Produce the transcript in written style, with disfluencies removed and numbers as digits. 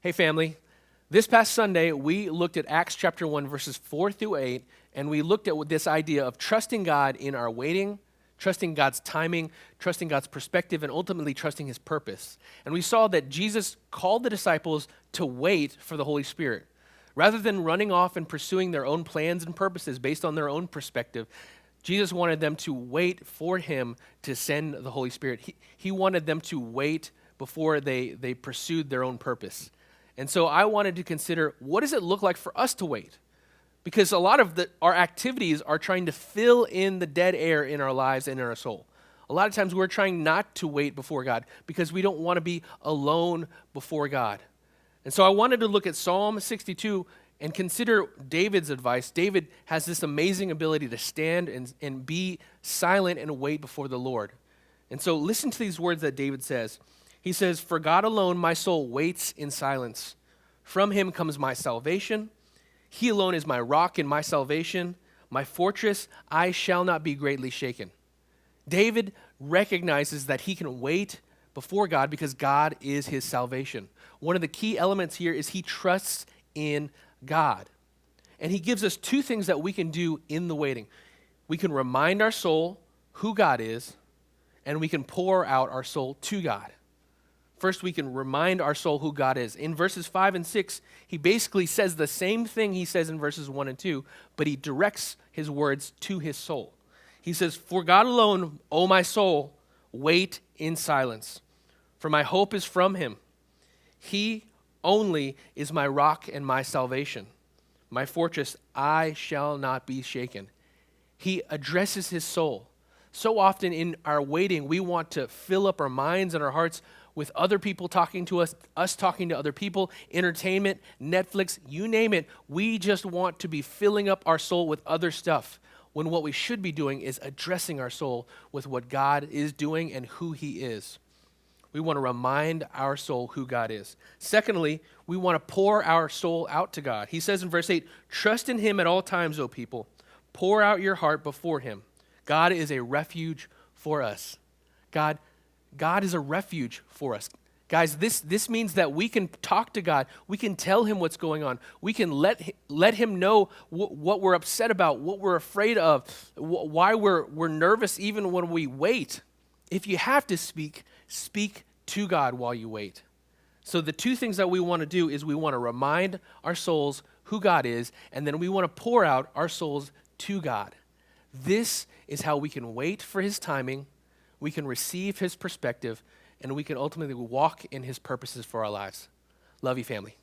Hey, family. This past Sunday, we looked at Acts chapter 1, verses 4 through 8, and we looked at this idea of trusting God in our waiting, trusting God's timing, trusting God's perspective, and ultimately trusting his purpose. And we saw that Jesus called the disciples to wait for the Holy Spirit. Rather than running off and pursuing their own plans and purposes based on their own perspective, Jesus wanted them to wait for him to send the Holy Spirit. He wanted them to wait before they pursued their own purpose. And so I wanted to consider, what does it look like for us to wait? Because a lot of our activities are trying to fill in the dead air in our lives and in our soul. A lot of times we're trying not to wait before God because we don't want to be alone before God. And so I wanted to look at Psalm 62 and consider David's advice. David has this amazing ability to stand and be silent and wait before the Lord. And so listen to these words that David says. He says, "For God alone my soul waits in silence. From him comes my salvation. He alone is my rock and my salvation, my fortress. I shall not be greatly shaken." David recognizes that he can wait before God because God is his salvation. One of the key elements here is he trusts in God. And he gives us two things that we can do in the waiting. We can remind our soul who God is, and we can pour out our soul to God. First, we can remind our soul who God is. In verses 5 and 6, he basically says the same thing he says in verses 1 and 2, but he directs his words to his soul. He says, "For God alone, O my soul, wait in silence, for my hope is from him. He only is my rock and my salvation, my fortress. I shall not be shaken." He addresses his soul. So often in our waiting, we want to fill up our minds and our hearts with other people talking to us talking to other people, entertainment, Netflix, you name it. We just want to be filling up our soul with other stuff, when what we should be doing is addressing our soul with what God is doing and who he is. We want to remind our soul who God is. Secondly, we want to pour our soul out to God. He says in verse 8, "Trust in him at all times, O people. Pour out your heart before him. God is a refuge for us." God is a refuge for us. Guys, this means that we can talk to God. We can tell him what's going on. We can let him know what we're upset about, what we're afraid of, why we're nervous even when we wait. If you have to speak to God while you wait. So the two things that we want to do is we want to remind our souls who God is, and then we want to pour out our souls to God. This is how we can wait for his timing, we can receive his perspective, and we can ultimately walk in his purposes for our lives. Love you, family.